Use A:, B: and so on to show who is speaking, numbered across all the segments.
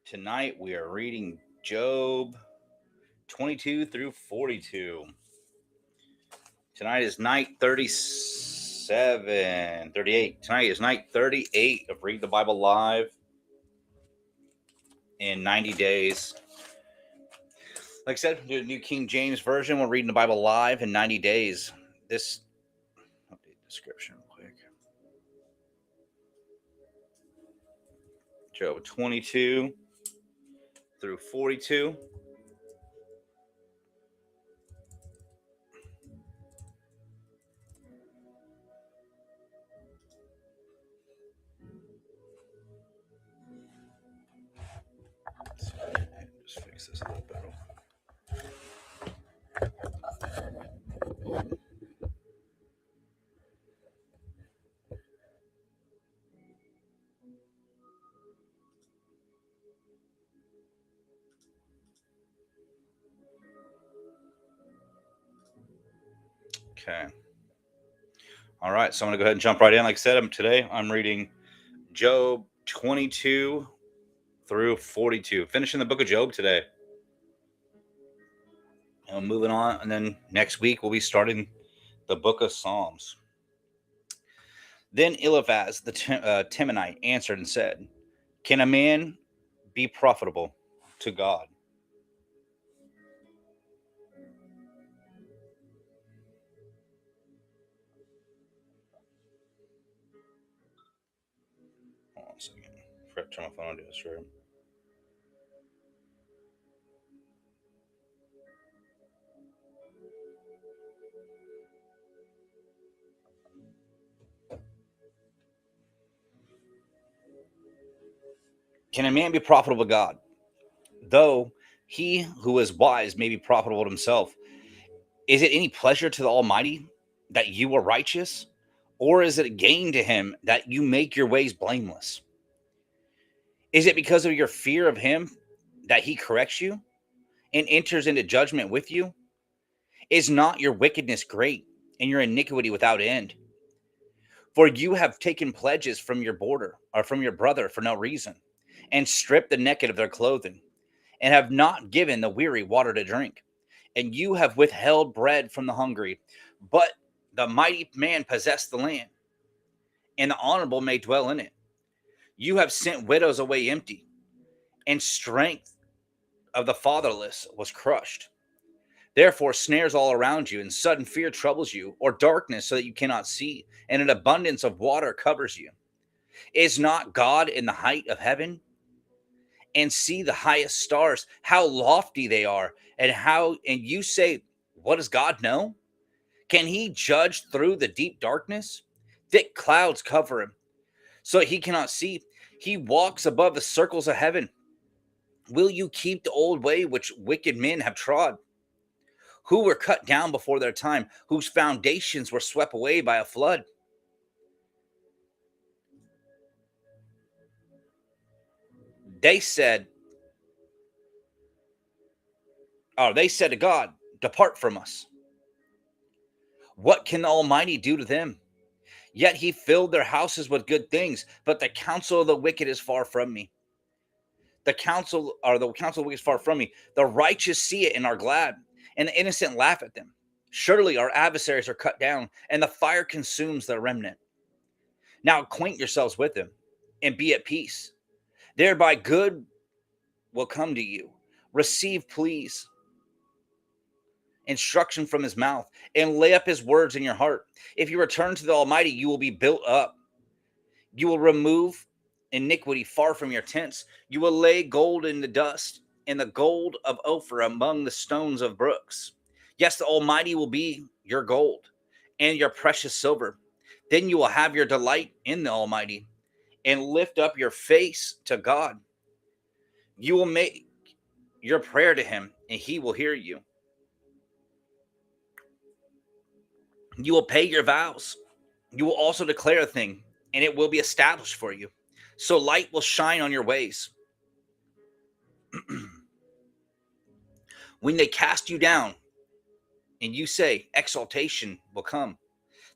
A: Tonight we are reading Job 22 through 42. Tonight is night 37, 38. Tonight is night 38 of Read the Bible Live in 90 days. Like I said, do the New King James Version. We're reading the Bible live in 90 days. This update description real quick. Job 22 through 42. Just fix this a little better. Okay. All right, so I'm going to go ahead and jump right in. Like I said, today I'm reading Job 22 through 42. Finishing the book of Job today. And moving on, and then next week we'll be starting the book of Psalms. Then Eliphaz the Temanite answered and said, "Can a man be profitable to God?" Hold on a second. I forgot to turn my phone on to this room. Can a man be profitable to God? Though he who is wise may be profitable to himself. Is it any pleasure to the Almighty that you are righteous? Or is it a gain to him that you make your ways blameless? Is it because of your fear of him that he corrects you and enters into judgment with you? Is not your wickedness great and your iniquity without end? For you have taken pledges from your border or from your brother for no reason, and stripped the naked of their clothing, and have not given the weary water to drink. And you have withheld bread from the hungry, but the mighty man possessed the land, and the honorable may dwell in it. You have sent widows away empty, and strength of the fatherless was crushed. Therefore, snares all around you, and sudden fear troubles you, or darkness so that you cannot see, and an abundance of water covers you. Is not God in the height of heaven? And see the highest stars, how lofty they are, and you say, what does God know? Can he judge through the deep darkness? Thick clouds cover him, so he cannot see. He walks above the circles of heaven. Will you keep the old way which wicked men have trod, who were cut down before their time, whose foundations were swept away by a flood? They said, they said to God, depart from us. What can the Almighty do to them? Yet he filled their houses with good things, but the counsel of the wicked is far from me. The counsel of the wicked is far from me. The righteous see it and are glad, and the innocent laugh at them. Surely our adversaries are cut down, and the fire consumes their remnant. Now acquaint yourselves with them, and be at peace. Thereby good will come to you. Receive, please, instruction from his mouth, and lay up his words in your heart. If you return to the Almighty, you will be built up. You will remove iniquity far from your tents. You will lay gold in the dust, and the gold of Ophir among the stones of brooks. Yes, the Almighty will be your gold and your precious silver. Then you will have your delight in the Almighty, and lift up your face to God. You will make your prayer to him, and he will hear you. You will pay your vows. You will also declare a thing, and it will be established for you. So light will shine on your ways. When they cast you down, and you say, exaltation will come,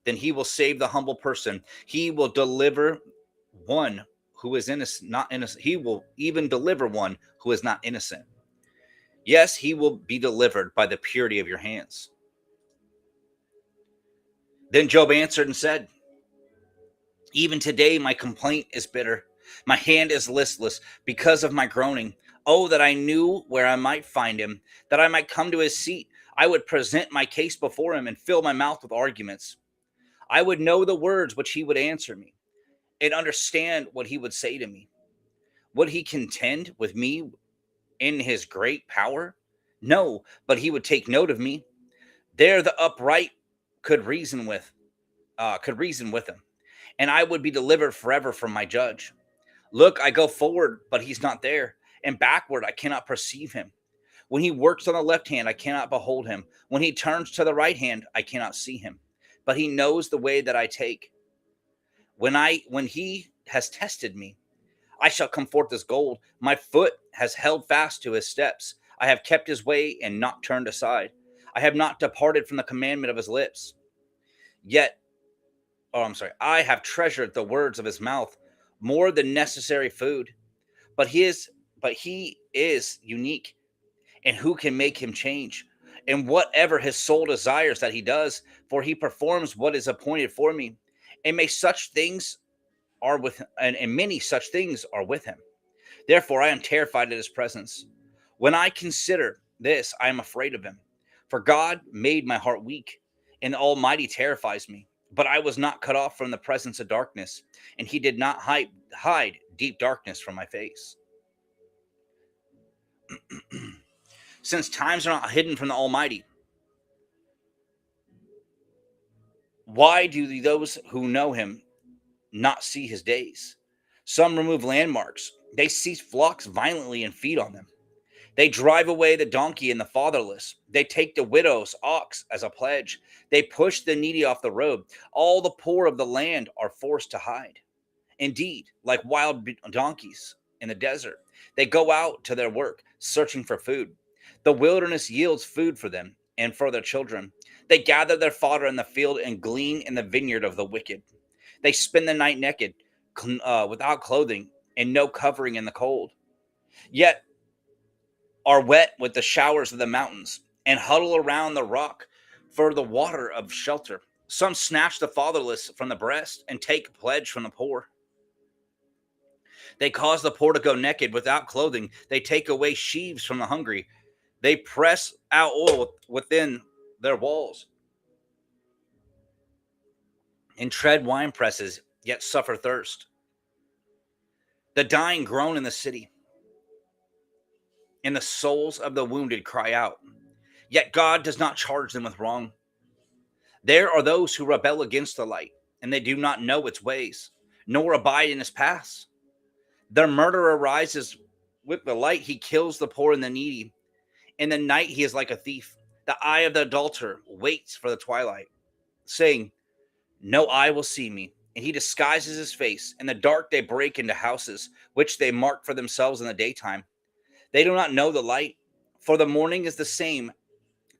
A: then he will save the humble person. He will deliver one who is innocent, not innocent. He will even deliver one who is not innocent. Yes, he will be delivered by the purity of your hands. Then Job answered and said, even today my complaint is bitter. My hand is listless because of my groaning. Oh, that I knew where I might find him, that I might come to his seat. I would present my case before him and fill my mouth with arguments. I would know the words which he would answer me and understand what he would say to me. Would he contend with me in his great power? No, but he would take note of me. There the upright could reason with him, and I would be delivered forever from my judge. Look, I go forward, but he's not there, and backward I cannot perceive him. When he works on the left hand, I cannot behold him. When he turns to the right hand, I cannot see him. But he knows the way that I take. When he has tested me, I shall come forth as gold. My foot has held fast to his steps. I have kept his way and not turned aside. I have not departed from the commandment of his lips. Yet, I have treasured the words of his mouth more than necessary food. But he is unique, and who can make him change? And whatever his soul desires that he does, for he performs what is appointed for me. And may such things are with and many such things are with him. Therefore I am terrified at his presence. When I consider this, I am afraid of him. For God made my heart weak, and the Almighty terrifies me. But I was not cut off from the presence of darkness, and he did not hide deep darkness from my face. Since times are not hidden from the Almighty, why do those who know him not see his days? Some remove landmarks. They seize flocks violently and feed on them. They drive away the donkey and the fatherless. They take the widow's ox as a pledge. They push the needy off the road. All the poor of the land are forced to hide. Indeed, like wild donkeys in the desert, they go out to their work, searching for food. The wilderness yields food for them and for their children. They gather their fodder in the field and glean in the vineyard of the wicked. They spend the night naked, without clothing, and no covering in the cold. Yet are wet with the showers of the mountains and huddle around the rock for the water of shelter. Some snatch the fatherless from the breast and take a pledge from the poor. They cause the poor to go naked without clothing. They take away sheaves from the hungry. They press out oil within their walls and tread wine presses, yet suffer thirst. The dying groan in the city, and the souls of the wounded cry out. Yet God does not charge them with wrong. There are those who rebel against the light, and they do not know its ways, nor abide in its paths. Their murder arises with the light. He kills the poor and the needy. In the night, he is like a thief. The eye of the adulterer waits for the twilight, saying, no eye will see me. And he disguises his face. In the dark, they break into houses, which they mark for themselves in the daytime. They do not know the light, for the morning is the same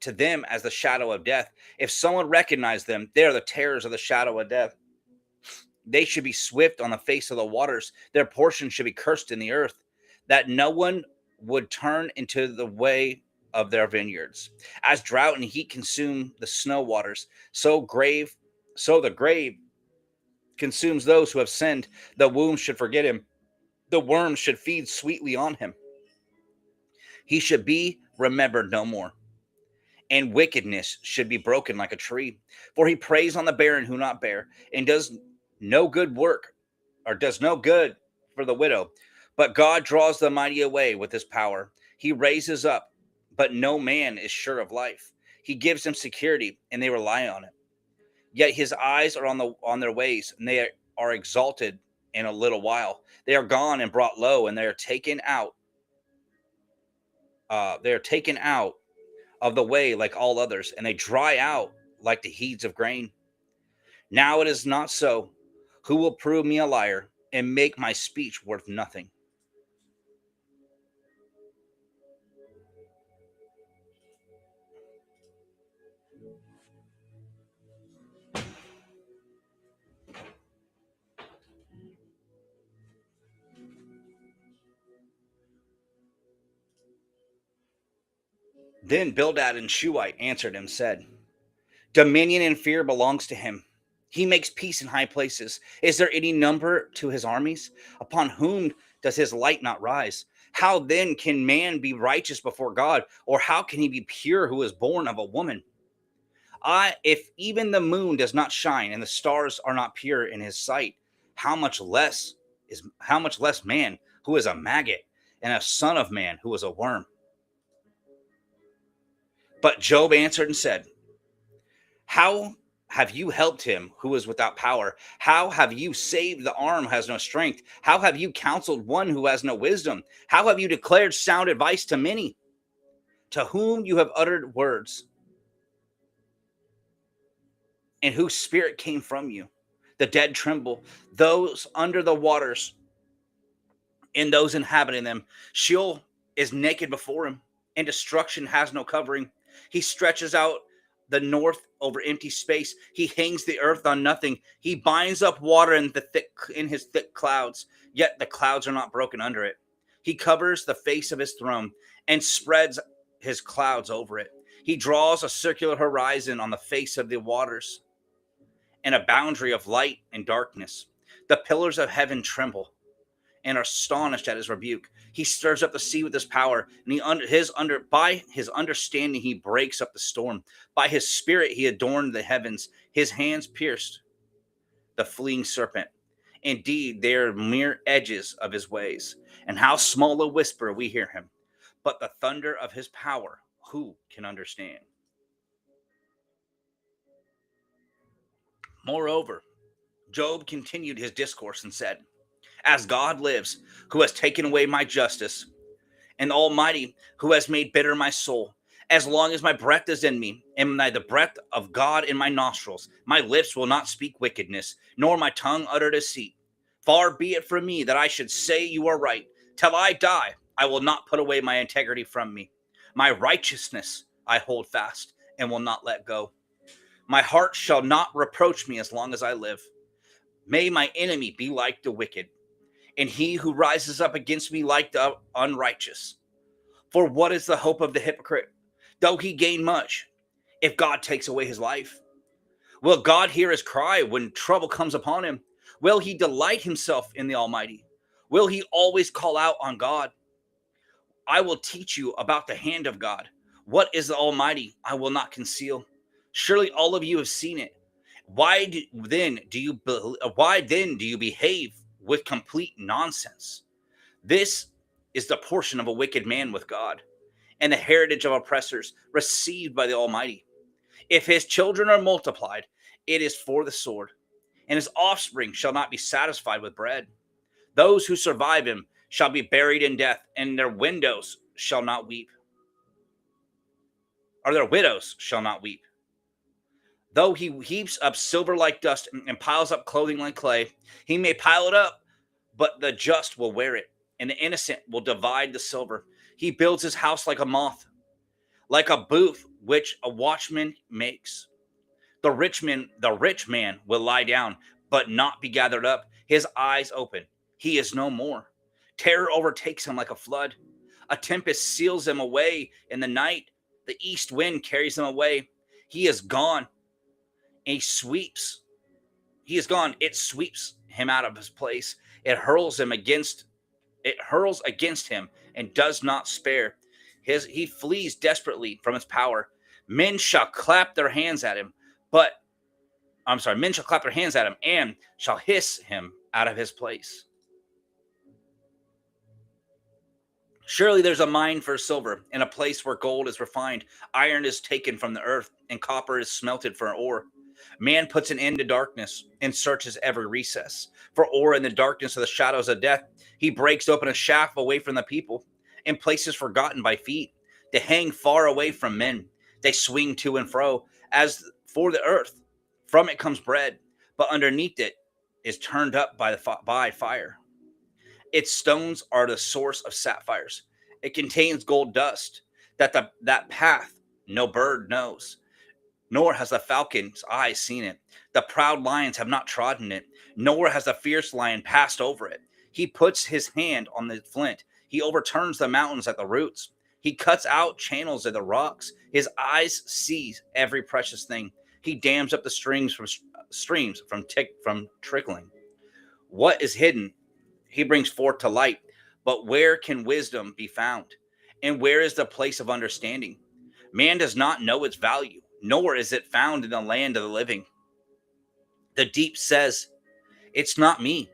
A: to them as the shadow of death. If someone recognized them, they are the terrors of the shadow of death. They should be swift on the face of the waters. Their portion should be cursed in the earth, that no one would turn into the way of their vineyards. As drought and heat consume the snow waters, so the grave consumes those who have sinned. The womb should forget him. The worms should feed sweetly on him. He should be remembered no more, and wickedness should be broken like a tree. For he preys on the barren who not bear, and does no good work, or does no good for the widow. But God draws the mighty away with his power. He raises up, but no man is sure of life. He gives them security, and they rely on it. Yet his eyes are on their ways, and they are exalted in a little while. They are gone and brought low, and they are taken out. They are taken out of the way like all others, and they dry out like the heads of grain. Now it is not so. Who will prove me a liar and make my speech worth nothing? Then Bildad and Shuhite answered him, said, Dominion and fear belongs to him. He makes peace in high places. Is there any number to his armies? Upon whom does his light not rise? How then can man be righteous before God? Or how can he be pure who is born of a woman? If even the moon does not shine and the stars are not pure in his sight, how much less man who is a maggot and a son of man who is a worm? But Job answered and said, How have you helped him who is without power? How have you saved the arm who has no strength? How have you counseled one who has no wisdom? How have you declared sound advice to many, to whom you have uttered words, and whose spirit came from you? The dead tremble, those under the waters and those inhabiting them. Sheol is naked before him, and destruction has no covering. He stretches out the north over empty space. He hangs the earth on nothing. He binds up water in his thick clouds, yet the clouds are not broken under it. He covers the face of his throne and spreads his clouds over it. He draws a circular horizon on the face of the waters and a boundary of light and darkness. The pillars of heaven tremble and are astonished at his rebuke. He stirs up the sea with his power, and by his understanding he breaks up the storm. By his spirit he adorned the heavens. His hands pierced the fleeing serpent. Indeed, they are mere edges of his ways, and how small a whisper we hear him. But the thunder of his power, who can understand? Moreover, Job continued his discourse and said, As God lives, who has taken away my justice, and the Almighty, who has made bitter my soul, as long as my breath is in me, and the breath of God in my nostrils, my lips will not speak wickedness, nor my tongue utter deceit. Far be it from me that I should say you are right. Till I die, I will not put away my integrity from me. My righteousness I hold fast and will not let go. My heart shall not reproach me as long as I live. May my enemy be like the wicked, and he who rises up against me like the unrighteous. For what is the hope of the hypocrite, though he gain much, if God takes away his life? Will God hear his cry when trouble comes upon him? Will he delight himself in the Almighty? Will he always call out on God? I will teach you about the hand of God. What is the Almighty? I will not conceal. Surely all of you have seen it. Why then do you behave with complete nonsense? This is the portion of a wicked man with God, and the heritage of oppressors received by the Almighty. If his children are multiplied, it is for the sword, and his offspring shall not be satisfied with bread. Those who survive him shall be buried in death, and their widows shall not weep. Though he heaps up silver like dust and piles up clothing like clay, he may pile it up, but the just will wear it, and the innocent will divide the silver. He builds his house like a moth, like a booth which a watchman makes. The rich man will lie down, but not be gathered up. His eyes open, he is no more. Terror overtakes him like a flood. A tempest seals him away in the night. The east wind carries him away. He is gone. He is gone. It sweeps him out of his place. It hurls against him and does not spare. He flees desperately from its power. Men shall clap their hands at him, and shall hiss him out of his place. Surely there's a mine for silver, and a place where gold is refined. Iron is taken from the earth, and copper is smelted for ore. Man puts an end to darkness and searches every recess for ore in the darkness of the shadows of death. He breaks open a shaft away from the people in places forgotten by feet. They hang far away from men. They swing to and fro as for the earth. From it comes bread, but underneath it is turned up by fire. Its stones are the source of sapphires. It contains gold dust that path no bird knows, nor has the falcon's eye seen it. The proud lions have not trodden it, nor has the fierce lion passed over it. He puts his hand on the flint. He overturns the mountains at the roots. He cuts out channels of the rocks. His eyes see every precious thing. He dams up the streams from trickling. What is hidden, he brings forth to light. But where can wisdom be found? And where is the place of understanding? Man does not know its value, nor is it found in the land of the living. The deep says, "It's not me."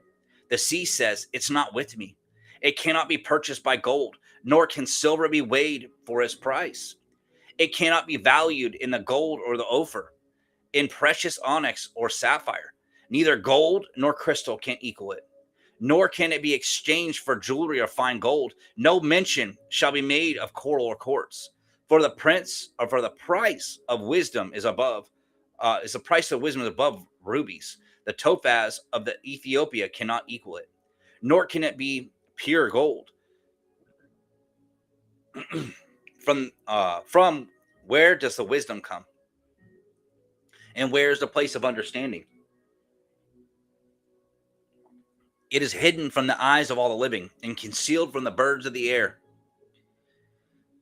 A: The sea says, "It's not with me." It cannot be purchased by gold, nor can silver be weighed for its price. It cannot be valued in the gold or the Ophir, in precious onyx or sapphire. Neither gold nor crystal can equal it, nor can it be exchanged for jewelry or fine gold. No mention shall be made of coral or quartz. For the price of wisdom is the price of wisdom is above rubies. The topaz of the Ethiopia cannot equal it, nor can it be pure gold. From where does the wisdom come? And where is the place of understanding? It is hidden from the eyes of all the living and concealed from the birds of the air.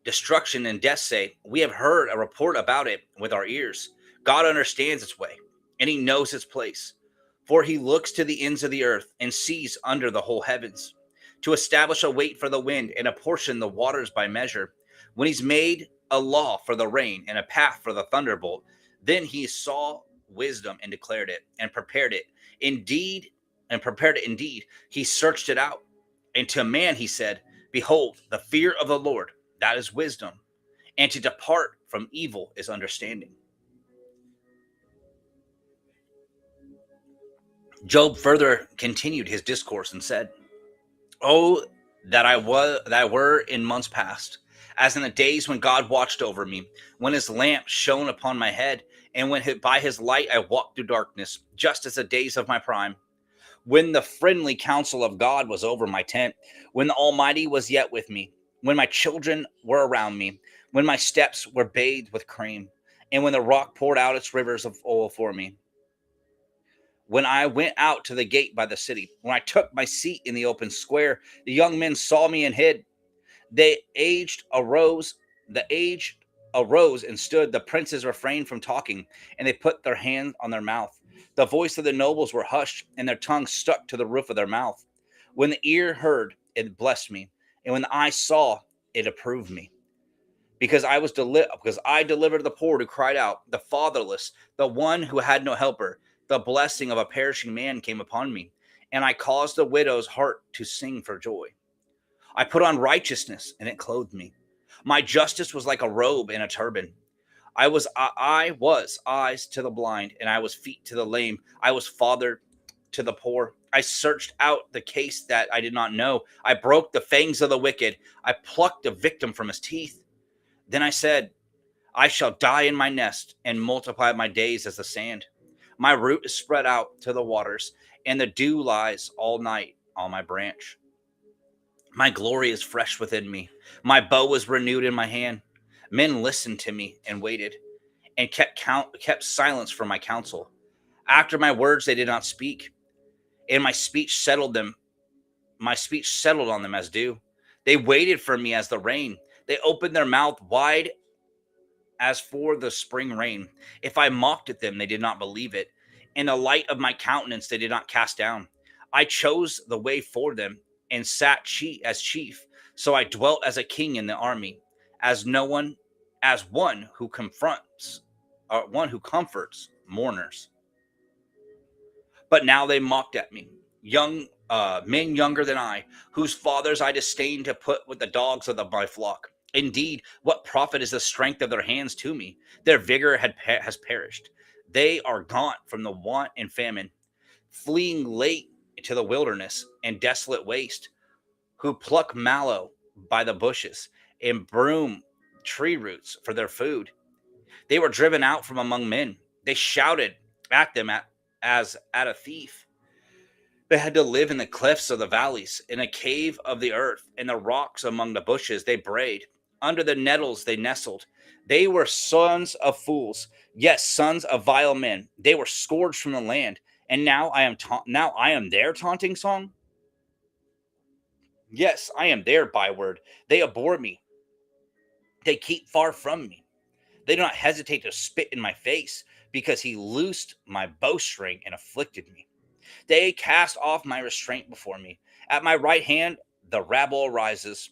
A: Destruction and death say, "We have heard a report about it with our ears." God understands its way, and he knows its place. For he looks to the ends of the earth and sees under the whole heavens, to establish a weight for the wind and apportion the waters by measure. When he's made a law for the rain and a path for the thunderbolt, then he saw wisdom and declared it and prepared it. Indeed, he searched it out. And to man he said, "Behold, the fear of the Lord, that is wisdom, and to depart from evil is understanding." Job further continued his discourse and said, "Oh, that I were in months past, as in the days when God watched over me, when his lamp shone upon my head, and when by his light I walked through darkness, just as the days of my prime. When the friendly counsel of God was over my tent, when the Almighty was yet with me, when my children were around me, when my steps were bathed with cream, and when the rock poured out its rivers of oil for me. When I went out to the gate by the city, when I took my seat in the open square, the young men saw me and hid. They aged arose, the aged arose and stood. The princes refrained from talking, and they put their hand on their mouth. The voice of the nobles were hushed, and their tongues stuck to the roof of their mouth. When the ear heard, it blessed me, and when the eye saw, it approved me. Because I delivered the poor who cried out, the fatherless, the one who had no helper. The blessing of a perishing man came upon me, and I caused the widow's heart to sing for joy. I put on righteousness, and it clothed me. My justice was like a robe and a turban. I was eyes to the blind, and I was feet to the lame. I was father to the poor. I searched out the case that I did not know. I broke the fangs of the wicked. I plucked the victim from his teeth. Then I said, I shall die in my nest and multiply my days as the sand. My root is spread out to the waters, and the dew lies all night on my branch. My glory is fresh within me. My bow is renewed in my hand. Men listened to me and waited, and kept silence for my counsel. After my words they did not speak, and my speech settled on them as dew. They waited for me as the rain. They opened their mouth wide as for the spring rain. If I mocked at them, they did not believe it. In the light of my countenance, they did not cast down. I chose the way for them and sat as chief. So I dwelt as a king in the army, as one who one who comforts mourners. But now they mocked at me, men younger than I, whose fathers I disdained to put with the dogs of my flock. Indeed, what profit is the strength of their hands to me? Their vigor has perished. They are gaunt from the want and famine, fleeing late to the wilderness and desolate waste, who pluck mallow by the bushes and broom tree roots for their food. They were driven out from among men. They shouted at them as at a thief. They had to live in the cliffs of the valleys, in a cave of the earth, in the rocks among the bushes. They brayed. Under the nettles they nestled. They were sons of fools, yes, sons of vile men. They were scourged from the land, and now I am their taunting song. Yes, I am their byword. They abhor me. They keep far from me. They do not hesitate to spit in my face, because he loosed my bowstring and afflicted me. They cast off my restraint before me. At my right hand, the rabble arises.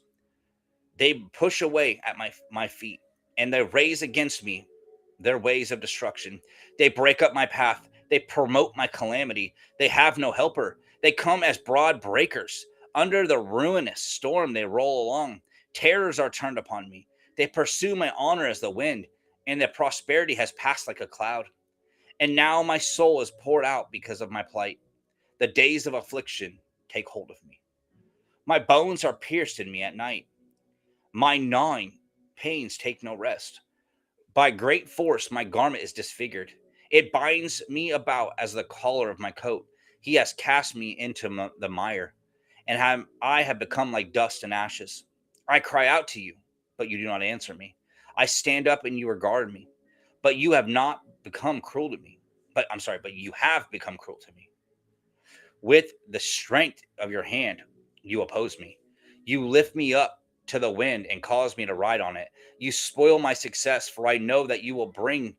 A: They push away at my feet, and they raise against me their ways of destruction. They break up my path. They promote my calamity. They have no helper. They come as broad breakers. Under the ruinous storm, they roll along. Terrors are turned upon me. They pursue my honor as the wind, and their prosperity has passed like a cloud. And now my soul is poured out because of my plight. The days of affliction take hold of me. My bones are pierced in me at night. My gnawing pains take no rest. By great force, my garment is disfigured. It binds me about as the collar of my coat. He has cast me into the mire, and I have become like dust and ashes. I cry out to you, but you do not answer me. I stand up and you regard me, but you have not become cruel to me. But you have become cruel to me. With the strength of your hand, you oppose me. You lift me up to the wind and cause me to ride on it. You spoil my success, for I know that you will bring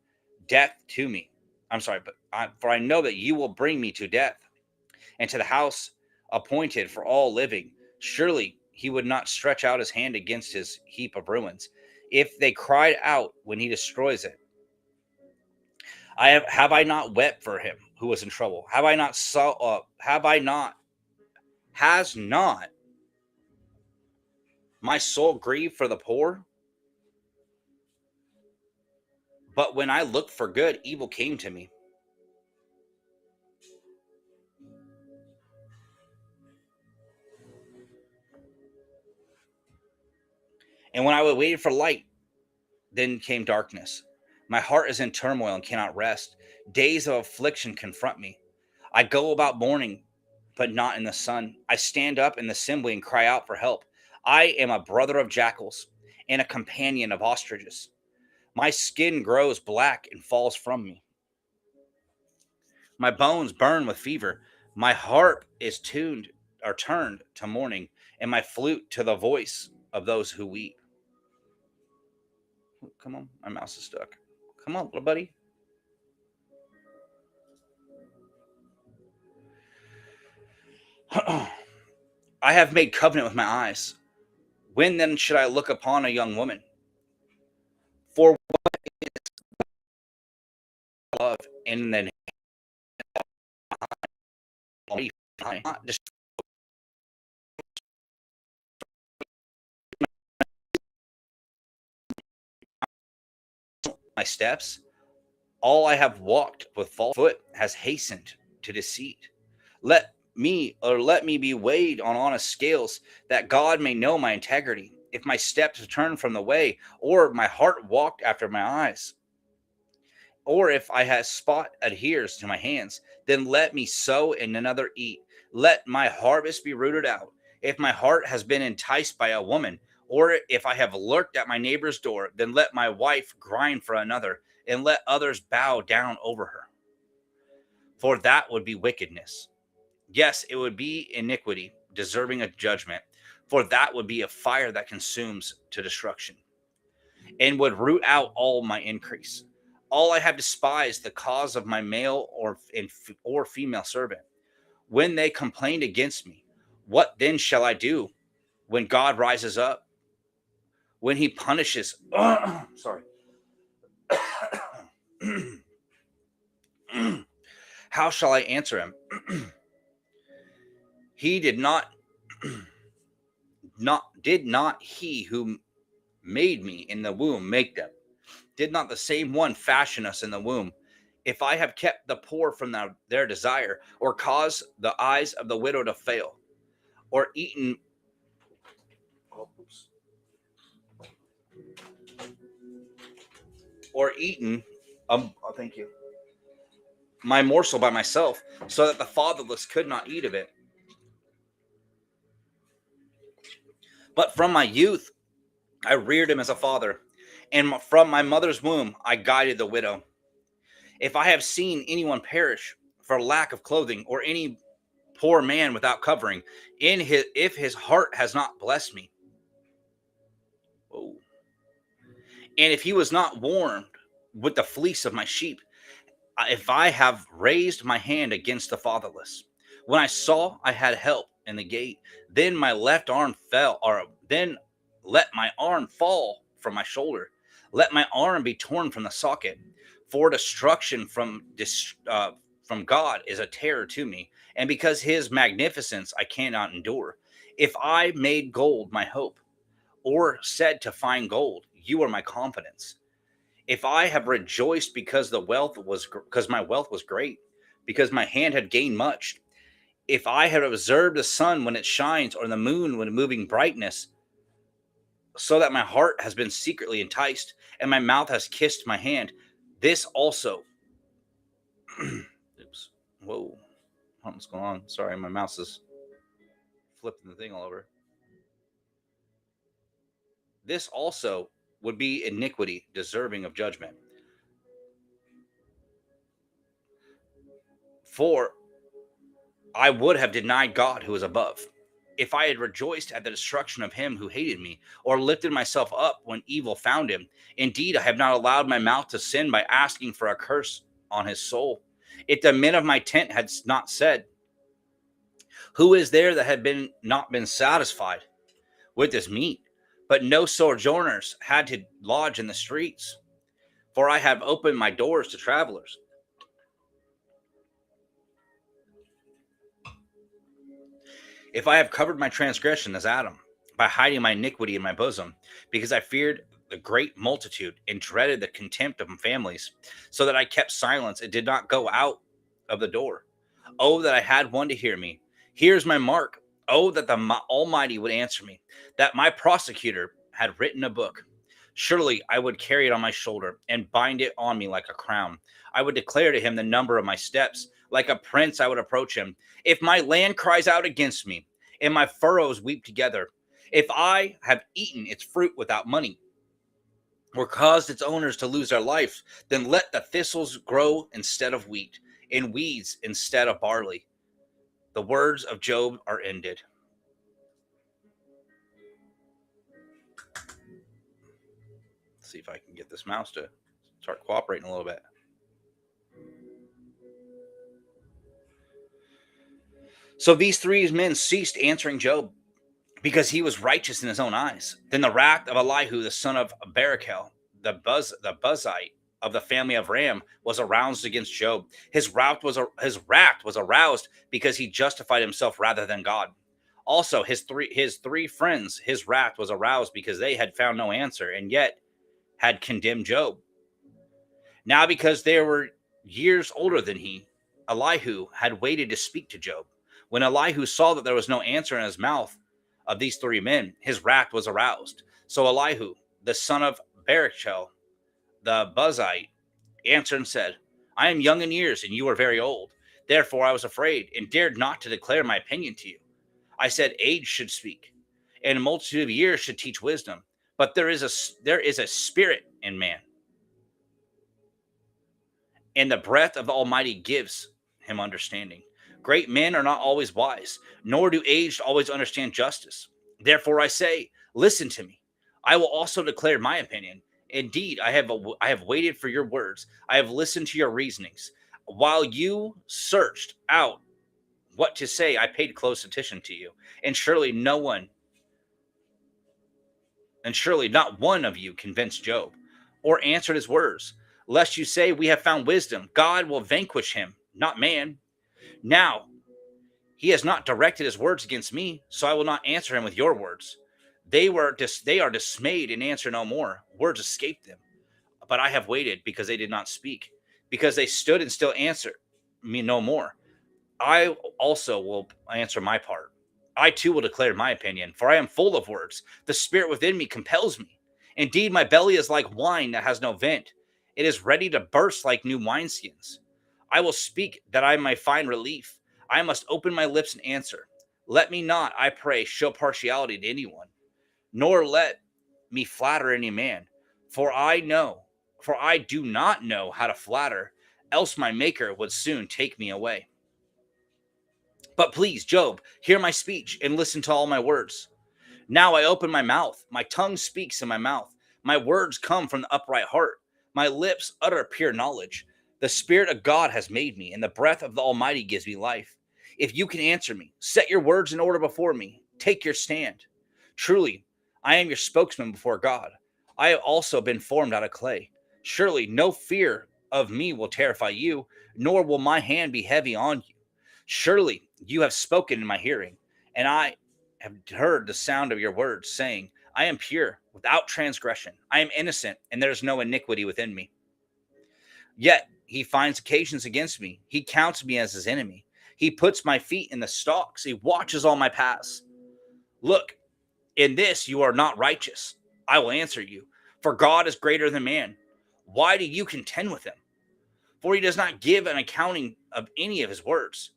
A: death to me. For I know that you will bring me to death and to the house appointed for all living. Surely he would not stretch out his hand against his heap of ruins, if they cried out when he destroys it. Have I not wept for him who was in trouble? Has not my soul grieved for the poor? But when I looked for good, evil came to me. And when I waited for light, then came darkness. My heart is in turmoil and cannot rest. Days of affliction confront me. I go about mourning, but not in the sun. I stand up in the assembly and cry out for help. I am a brother of jackals and a companion of ostriches. My skin grows black and falls from me. My bones burn with fever. My harp is turned to mourning, and my flute to the voice of those who weep. Come on, my mouse is stuck. Come on, little buddy. I have made covenant with my eyes. When then should I look upon a young woman? For what is love, and then just my steps. All I have walked with false foot has hastened to deceit. Let me be weighed on honest scales, that God may know my integrity. If my steps turn from the way, or my heart walked after my eyes, or if I have spot adheres to my hands, then let me sow and another eat. Let my harvest be rooted out. If my heart has been enticed by a woman, or if I have lurked at my neighbor's door, then let my wife grind for another, and let others bow down over her. For that would be wickedness. Yes, it would be iniquity, deserving of judgment. For that would be a fire that consumes to destruction, and would root out all my increase. All I have despised the cause of my male or female servant. When they complained against me, what then shall I do when God rises up? When he punishes, sorry. How shall I answer him? He did not he who made me in the womb make them? Did not the same one fashion us in the womb? If I have kept the poor from their desire, or caused the eyes of the widow to fail, or eaten thank you, my morsel by myself, so that the fatherless could not eat of it. But from my youth I reared him as a father, and from my mother's womb I guided the widow. If I have seen anyone perish for lack of clothing, or any poor man without covering, if his heart has not blessed me, oh, And if he was not warmed with the fleece of my sheep, if I have raised my hand against the fatherless, when I saw I had help in the gate, then my left arm fell, or then let my arm fall from my shoulder. Let my arm be torn from the socket. For destruction from God is a terror to me, and because his magnificence I cannot endure. If I made gold my hope, or said to find gold, you are my confidence. If I have rejoiced because my wealth was great, because my hand had gained much, if I had observed the sun when it shines, or the moon when moving brightness, so that my heart has been secretly enticed, and my mouth has kissed my hand, this also. Oops. Whoa. What's going on? Sorry, my mouse is flipping the thing all over. This also would be iniquity deserving of judgment. For I would have denied God who is above, if I had rejoiced at the destruction of him who hated me, or lifted myself up when evil found him. Indeed, I have not allowed my mouth to sin by asking for a curse on his soul. If the men of my tent had not said, who is there that had not been satisfied with his meat? But no sojourners had to lodge in the streets. For I have opened my doors to travelers. If I have covered my transgression as Adam, by hiding my iniquity in my bosom, because I feared the great multitude and dreaded the contempt of families, so that I kept silence and did not go out of the door. Oh, that I had one to hear me. Here's my mark. Oh, that the Almighty would answer me, that my prosecutor had written a book. Surely I would carry it on my shoulder and bind it on me like a crown. I would declare to him the number of my steps. Like a prince, I would approach him. If my land cries out against me and my furrows weep together, if I have eaten its fruit without money, or caused its owners to lose their life, then let the thistles grow instead of wheat, and weeds instead of barley. The words of Job are ended. Let's see if I can get this mouse to start cooperating a little bit. So these three men ceased answering Job, because he was righteous in his own eyes. Then the wrath of Elihu, the son of Barachel, the Buzite of the family of Ram, was aroused against Job. His wrath was aroused because he justified himself rather than God. Also, his three friends, his wrath was aroused because they had found no answer and yet had condemned Job. Now, because they were years older than he, Elihu had waited to speak to Job. When Elihu saw that there was no answer in his mouth of these three men, his wrath was aroused. So Elihu, the son of Barachel, the Buzite, answered and said, I am young in years, and you are very old. Therefore I was afraid, and dared not to declare my opinion to you. I said, age should speak, and a multitude of years should teach wisdom. But there is a spirit in man, and the breath of the Almighty gives him understanding. Great men are not always wise, nor do aged always understand justice. Therefore I say, listen to me. I will also declare my opinion. Indeed, I have waited for your words. I have listened to your reasonings. While you searched out what to say, I paid close attention to you. And surely not one of you convinced Job or answered his words. Lest you say, we have found wisdom. God will vanquish him, not man. Now, he has not directed his words against me, so I will not answer him with your words. They are dismayed and answer no more. Words escaped them. But I have waited because they did not speak, because they stood and still answer me no more. I also will answer my part. I too will declare my opinion, for I am full of words. The spirit within me compels me. Indeed, my belly is like wine that has no vent. It is ready to burst like new wineskins. I will speak that I may find relief. I must open my lips and answer. Let me not, I pray, show partiality to anyone, nor let me flatter any man. For I do not know how to flatter, else my maker would soon take me away. But please, Job, hear my speech and listen to all my words. Now I open my mouth. My tongue speaks in my mouth. My words come from the upright heart. My lips utter pure knowledge. The Spirit of God has made me, and the breath of the Almighty gives me life. If you can answer me, set your words in order before me. Take your stand. Truly, I am your spokesman before God. I have also been formed out of clay. Surely no fear of me will terrify you, nor will my hand be heavy on you. Surely you have spoken in my hearing, and I have heard the sound of your words, saying, I am pure, without transgression. I am innocent, and there is no iniquity within me. Yet he finds occasions against me. He counts me as his enemy. He puts my feet in the stocks. He watches all my paths. Look, in this you are not righteous. I will answer you. For God is greater than man. Why do you contend with him? For he does not give an accounting of any of his words.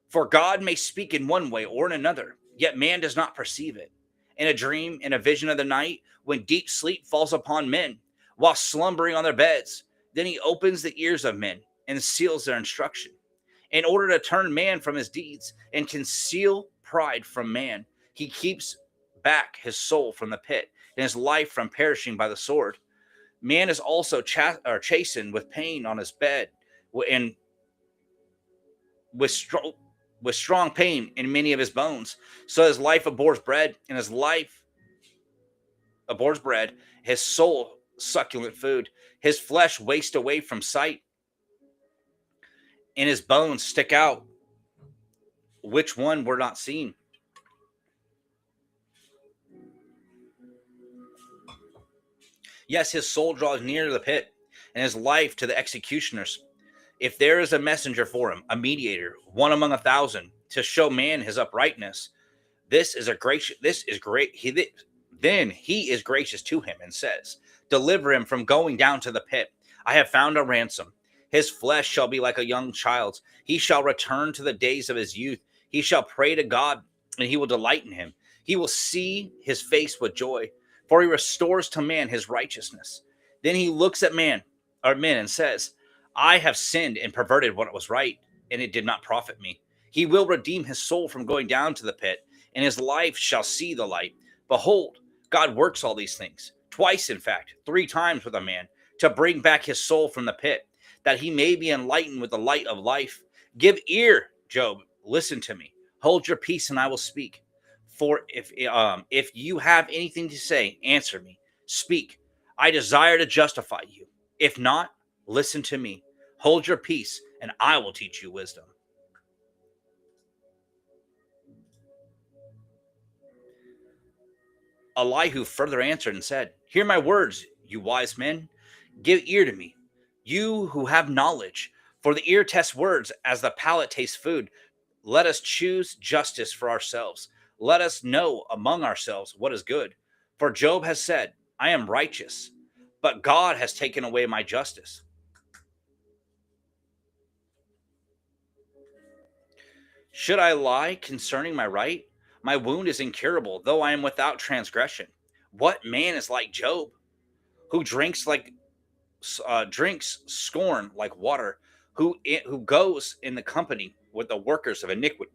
A: For God may speak in one way or in another, yet man does not perceive it. In a dream, in a vision of the night, when deep sleep falls upon men, while slumbering on their beds, then he opens the ears of men and seals their instruction, in order to turn man from his deeds and conceal pride from man. He keeps back his soul from the pit and his life from perishing by the sword. Man is also chastened with pain on his bed, and with strong pain in many of his bones. So his life abhors bread, and his life abhors bread, his soul succulent food. His flesh wastes away from sight, and his bones stick out, which one were not seen. Yes, his soul draws near to the pit, and his life to the executioners. If there is a messenger for him, a mediator, one among 1,000, to show man his uprightness, this is great. Then he is gracious to him and says, deliver him from going down to the pit. I have found a ransom. His flesh shall be like a young child's. He shall return to the days of his youth. He shall pray to God, and he will delight in him. He will see his face with joy, for he restores to man his righteousness. Then he looks at men and says, I have sinned and perverted what was right, and it did not profit me. He will redeem his soul from going down to the pit, and his life shall see the light. Behold, God works all these things, twice, in fact, 3 times with a man, to bring back his soul from the pit, that he may be enlightened with the light of life. Give ear, Job, listen to me. Hold your peace, and I will speak. For if you have anything to say, answer me. Speak. I desire to justify you. If not, listen to me. Hold your peace, and I will teach you wisdom. Elihu further answered and said, hear my words, you wise men. Give ear to me, you who have knowledge. For the ear tests words as the palate tastes food. Let us choose justice for ourselves. Let us know among ourselves what is good. For Job has said, I am righteous, but God has taken away my justice. Should I lie concerning my right? My wound is incurable, though I am without transgression. What man is like Job, who drinks scorn like water, who goes in the company with the workers of iniquity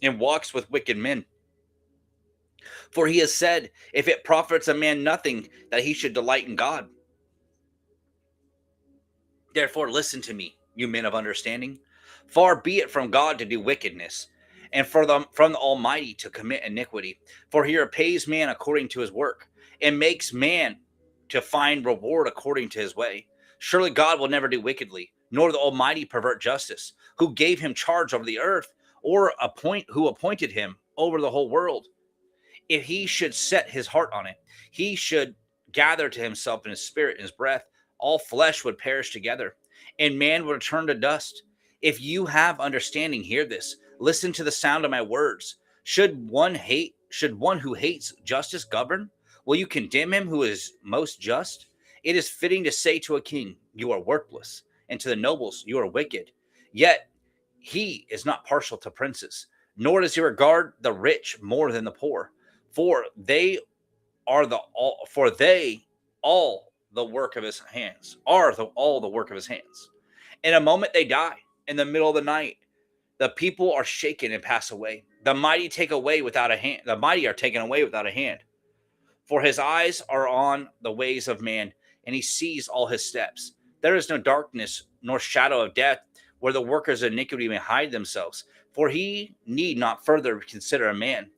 A: and walks with wicked men? For he has said, if it profits a man nothing, that he should delight in God. Therefore, listen to me, you men of understanding. Far be it from God to do wickedness, and from the Almighty to commit iniquity. For he repays man according to his work, and makes man to find reward according to his way. Surely God will never do wickedly, nor the Almighty pervert justice, who gave him charge over the earth, or who appointed him over the whole world. If he should set his heart on it, he should gather to himself in his spirit and his breath. All flesh would perish together, and man would return to dust. If you have understanding, hear this. Listen to the sound of my words. Should one who hates justice govern? Will you condemn him who is most just? It is fitting to say to a king, you are worthless, and to the nobles, you are wicked. Yet he is not partial to princes, nor does he regard the rich more than the poor. For they are all the work of his hands. All the work of his hands. In a moment they die. In the middle of the night, the people are shaken and pass away. The mighty take away without a hand. The mighty are taken away without a hand. For his eyes are on the ways of man, and he sees all his steps. There is no darkness nor shadow of death where the workers of iniquity may hide themselves. For he need not further consider a man,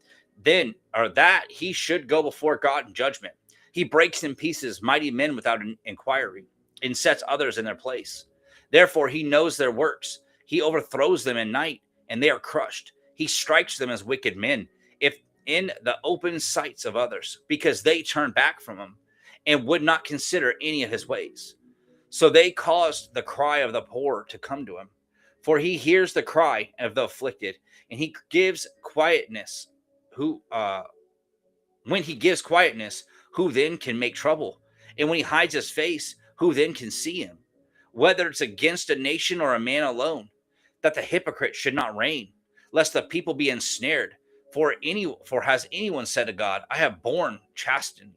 A: then or that he should go before God in judgment. He breaks in pieces mighty men without an inquiry, and sets others in their place. Therefore he knows their works. He overthrows them in night, and they are crushed. He strikes them as wicked men, if in the open sights of others, because they turned back from him and would not consider any of his ways. So they caused the cry of the poor to come to him, for he hears the cry of the afflicted, and he gives quietness. Who, when he gives quietness, who then can make trouble? And when he hides his face, who then can see him? Whether it's against a nation or a man alone, that the hypocrite should not reign, lest the people be ensnared. For has anyone said to God, I have borne chastening,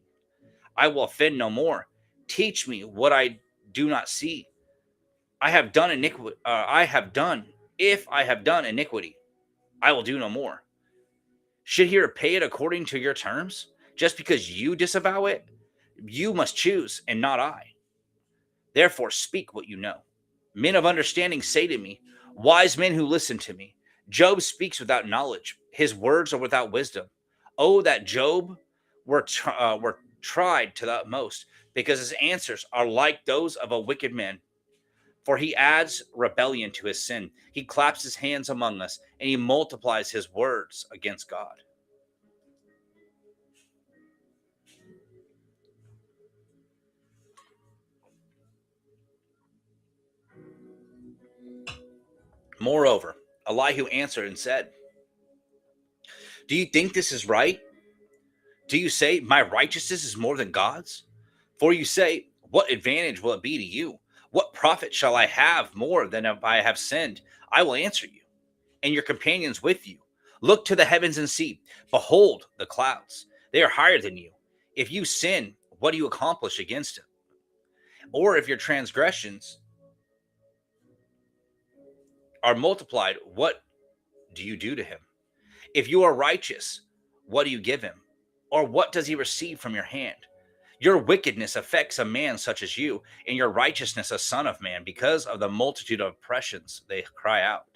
A: I will offend no more. Teach me what I do not see. I have done iniquity. If I have done iniquity, I will do no more. Should he repay it according to your terms? Just because you disavow it, you must choose, and not I. Therefore, speak what you know. Men of understanding say to me, wise men who listen to me. Job speaks without knowledge. His words are without wisdom. Oh, that Job were tried to the utmost, because his answers are like those of a wicked man. For he adds rebellion to his sin. He claps his hands among us, and he multiplies his words against God. Moreover, Elihu answered and said, do you think this is right? Do you say, my righteousness is more than God's? For you say, what advantage will it be to you? What profit shall I have more than if I have sinned? I will answer you, and your companions with you. Look to the heavens and see. Behold the clouds. They are higher than you. If you sin, what do you accomplish against it? Or if your transgressions are multiplied, what do you do to him? If you are righteous, what do you give him? Or what does he receive from your hand? Your wickedness affects a man such as you, and your righteousness a son of man. Because of the multitude of oppressions, they cry out.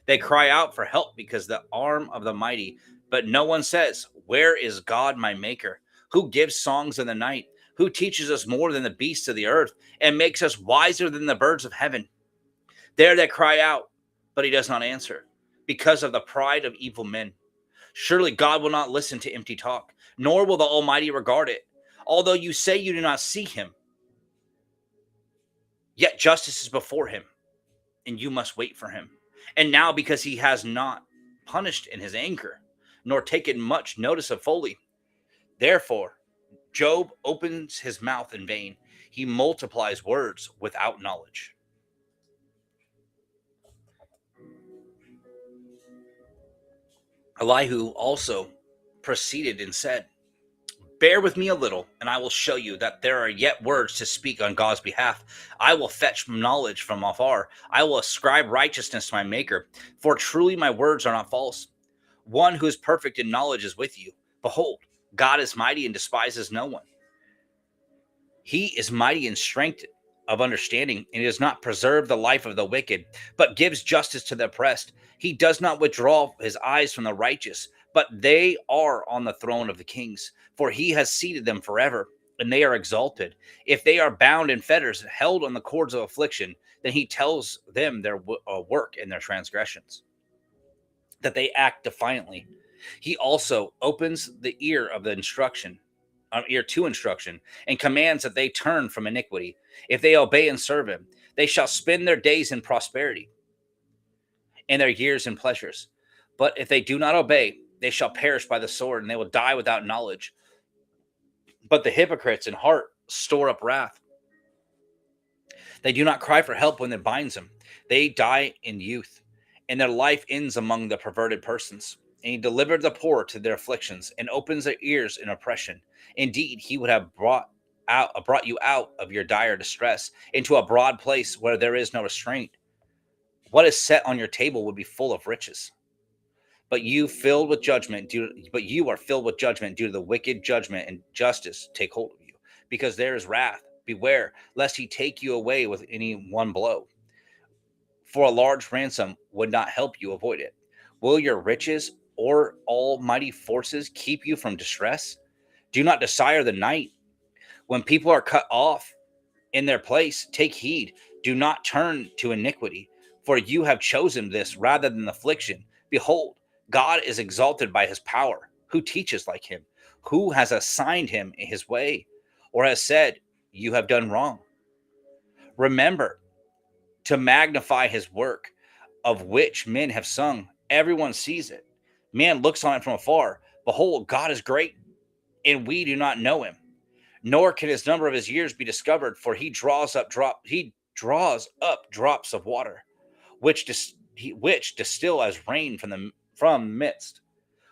A: They cry out for help because the arm of the mighty. But no one says, where is God my maker? Who gives songs in the night? Who teaches us more than the beasts of the earth, and makes us wiser than the birds of heaven? There they cry out, but he does not answer, because of the pride of evil men. Surely God will not listen to empty talk, nor will the Almighty regard it. Although you say you do not see him, yet justice is before him, and you must wait for him. And now, because he has not punished in his anger, nor taken much notice of folly, therefore Job opens his mouth in vain. He multiplies words without knowledge. Elihu also proceeded and said, bear with me a little, and I will show you that there are yet words to speak on God's behalf. I will fetch knowledge from afar. I will ascribe righteousness to my maker, for truly my words are not false. One who is perfect in knowledge is with you. Behold, God is mighty and despises no one. He is mighty in strength of understanding, and he does not preserve the life of the wicked, but gives justice to the oppressed. He does not withdraw his eyes from the righteous, but they are on the throne of the kings, for he has seated them forever, and they are exalted. If they are bound in fetters, held on the cords of affliction, then he tells them their work and their transgressions, that they act defiantly. He also opens the ear of the instruction, ear to instruction, and commands that they turn from iniquity. If they obey and serve him, they shall spend their days in prosperity and their years in pleasures. But if they do not obey, they shall perish by the sword, and they will die without knowledge. But the hypocrites in heart store up wrath. They do not cry for help when it binds them. They die in youth, and their life ends among the perverted persons. And he delivered the poor to their afflictions, and opens their ears in oppression. Indeed, he would have brought you out of your dire distress into a broad place where there is no restraint. What is set on your table would be full of riches. but you are filled with judgment due to the wicked judgment and justice take hold of you, because there is wrath. Beware lest he take you away with any one blow. For a large ransom would not help you avoid it. Will your riches or almighty forces keep you from distress? Do not desire the night when people are cut off in their place. Take heed, do not turn to iniquity, for you have chosen this rather than affliction. Behold, God is exalted by his power. Who teaches like him? Who has assigned him his way, or has said, you have done wrong? Remember to magnify his work, of which men have sung. Everyone sees it. Man looks on it from afar. Behold, God is great, and we do not know him. Nor can his number of his years be discovered, for he draws up drops of water, which distill as rain from midst.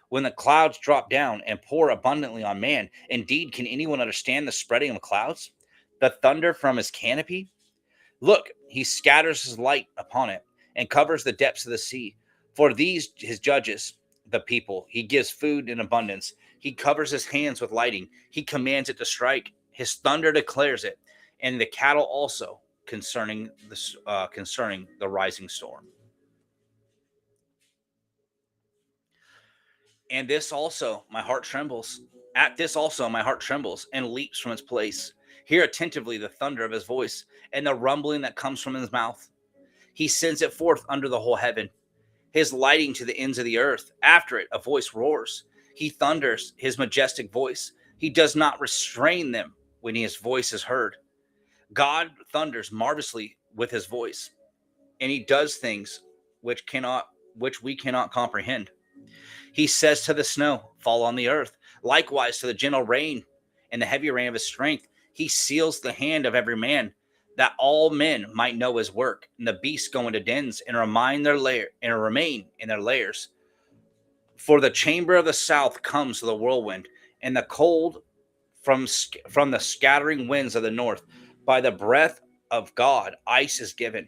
A: When the clouds drop down and pour abundantly on man, indeed, can anyone understand the spreading of clouds? The thunder from his canopy? Look, he scatters his light upon it and covers the depths of the sea. For these his judges, the people, he gives food in abundance. He covers his hands with lighting. He commands it to strike. His thunder declares it, and the cattle also concerning the rising storm. And this also my heart trembles. At this also my heart trembles and leaps from its place. Hear attentively the thunder of his voice and the rumbling that comes from his mouth. He sends it forth under the whole heaven, his lighting to the ends of the earth. After it, a voice roars. He thunders his majestic voice. He does not restrain them when his voice is heard. God thunders marvelously with his voice, and he does things which we cannot comprehend. He says to the snow, fall on the earth, likewise to the gentle rain and the heavy rain of his strength. He seals the hand of every man, that all men might know his work. And the beasts go into dens and remain in their lairs. For the chamber of the south comes the whirlwind, and the cold from the scattering winds of the north. By the breath of God, ice is given,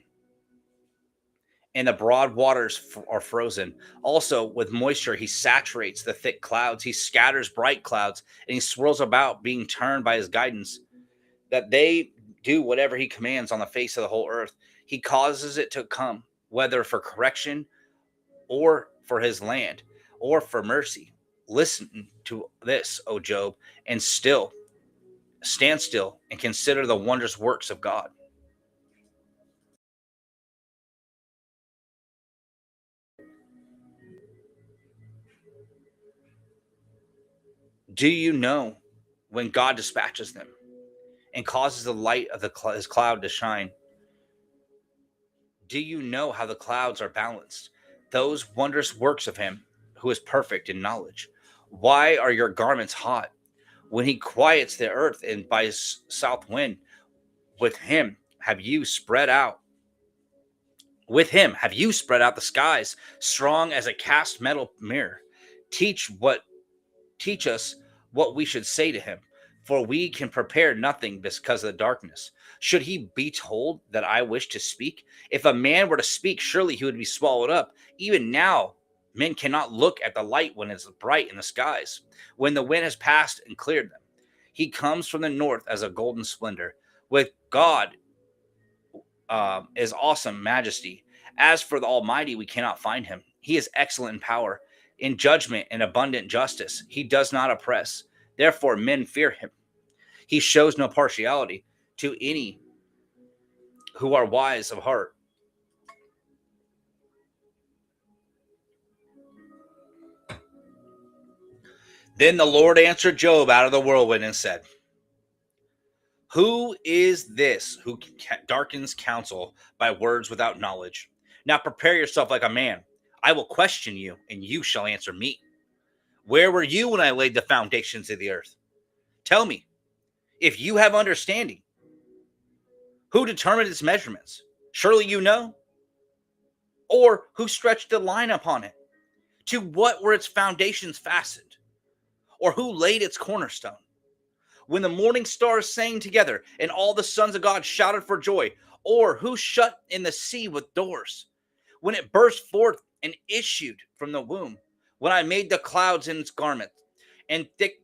A: and the broad waters are frozen. Also, with moisture, he saturates the thick clouds. He scatters bright clouds, and he swirls about, being turned by his guidance, that they do whatever he commands on the face of the whole earth. He causes it to come, whether for correction or for his land or for mercy. Listen to this, O Job, and stand still and consider the wondrous works of God. Do you know when God dispatches them and causes the light of his cloud to shine? Do you know how the clouds are balanced? Those wondrous works of him who is perfect in knowledge. Why are your garments hot? When he quiets the earth and by his south wind, with him have you spread out. With him have you spread out the skies, strong as a cast metal mirror. Teach us what we should say to him, for we can prepare nothing because of the darkness. Should he be told that I wish to speak? If a man were to speak, surely he would be swallowed up. Even now, men cannot look at the light when it's bright in the skies, when the wind has passed and cleared them. He comes from the north as a golden splendor. With God is awesome majesty. As for the Almighty, we cannot find him. He is excellent in power, in judgment and abundant justice. He does not oppress. Therefore, men fear him. He shows no partiality to any who are wise of heart. Then the Lord answered Job out of the whirlwind and said, who is this who darkens counsel by words without knowledge? Now prepare yourself like a man. I will question you, and you shall answer me. Where were you when I laid the foundations of the earth? Tell me, if you have understanding, who determined its measurements? Surely you know. Or who stretched the line upon it? To what were its foundations fastened? Or who laid its cornerstone? When the morning stars sang together and all the sons of God shouted for joy? Or who shut in the sea with doors? When it burst forth and issued from the womb? when I made the clouds in its garment, and thick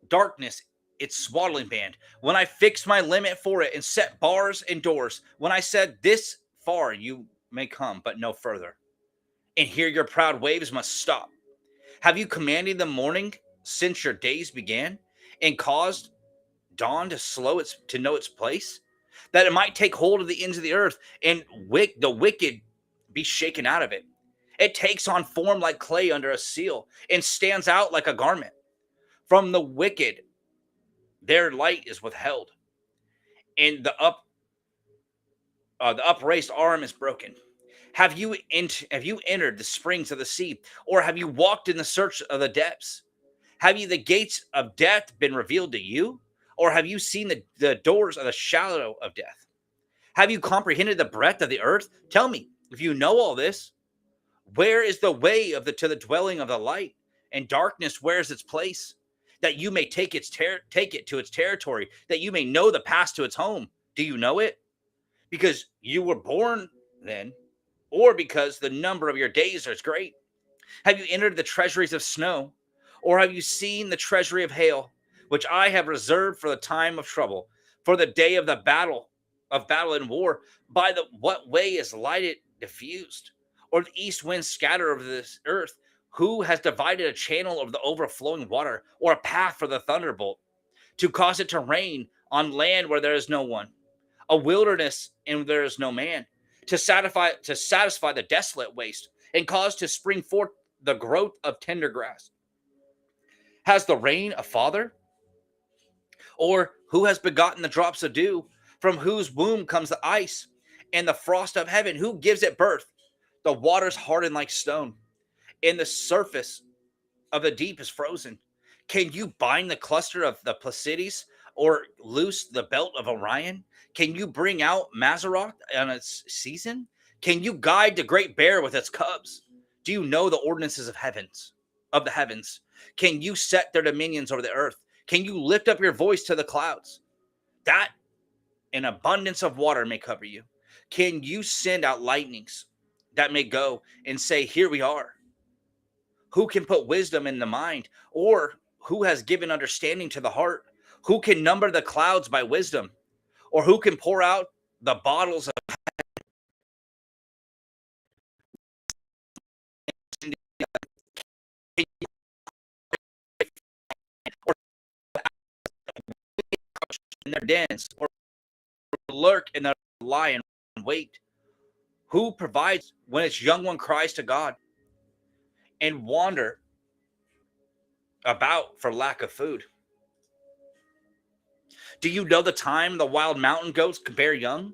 A: darkness its swaddling band, when I fixed my limit for it and set bars and doors, when I said, this far you may come, but no further, and here your proud waves must stop? Have you commanded the morning since your days began, and caused dawn to know its place, that it might take hold of the ends of the earth, and the wicked be shaken out of it? It takes on form like clay under a seal, and stands out like a garment. From the wicked their light is withheld, and the upraised arm is broken. Have you entered the springs of the sea, or have you walked in the search of the depths? Have you the gates of death been revealed to you, or have you seen the doors of the shadow of death? Have you comprehended the breadth of the earth? Tell me, if you know all this, where is the way to the dwelling of the light? And darkness, where is its place? That you may take it to its territory, that you may know the path to its home. Do you know it? Because you were born then, or because the number of your days is great? Have you entered the treasuries of snow, or have you seen the treasury of hail, which I have reserved for the time of trouble, for the day of battle and war? By what way is light diffused, or the east wind scatter over this earth? Who has divided a channel of the overflowing water, or a path for the thunderbolt, to cause it to rain on land where there is no one, a wilderness and there is no man, to satisfy the desolate waste, and cause to spring forth the growth of tender grass? Has the rain a father? Or who has begotten the drops of dew, from whose womb comes the ice and the frost of heaven? Who gives it birth? The waters harden like stone, and the surface of the deep is frozen. Can you bind the cluster of the Pleiades, or loose the belt of Orion? Can you bring out Mazzaroth on its season? Can you guide the great bear with its cubs? Do you know the ordinances of the heavens? Can you set their dominions over the earth? Can you lift up your voice to the clouds, that an abundance of water may cover you? Can you send out lightnings that may go and say, here we are? Who can put wisdom in the mind, or who has given understanding to the heart? Who can number the clouds by wisdom, or who can pour out the bottles of or in their dens, or lurk in the lion wait? Who provides when its young one cries to God, and wander about for lack of food? Do you know the time the wild mountain goats can bear young?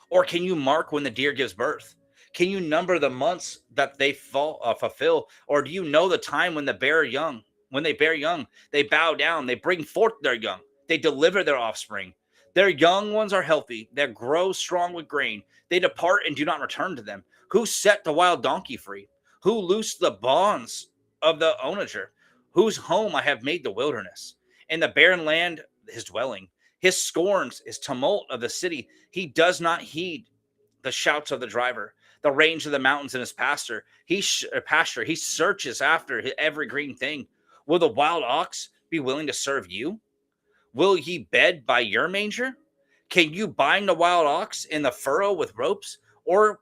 A: Or can you mark when the deer gives birth? Can you number the months that they fulfill? Or do you know the time when they bear young? When they bear young, they bow down, they bring forth their young, they deliver their offspring. Their young ones are healthy, they grow strong with grain. They depart and do not return to them. Who set the wild donkey free? Who loosed the bonds of the onager? Whose home I have made the wilderness, and the barren land his dwelling. His scorns is tumult of the city. He does not heed the shouts of the driver. The range of the mountains in his pasture. He searches after every green thing. Will the wild ox be willing to serve you? Will he bed by your manger? Can you bind the wild ox in the furrow with ropes, or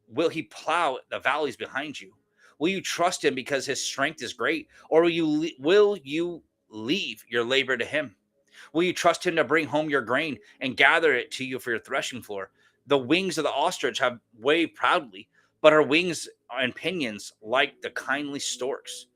A: will he plow the valleys behind you? Will you trust him because his strength is great, or will you leave your labor to him? Will you trust him to bring home your grain and gather it to you for your threshing floor? The wings of the ostrich have waved proudly, but her wings and pinions like the kindly storks.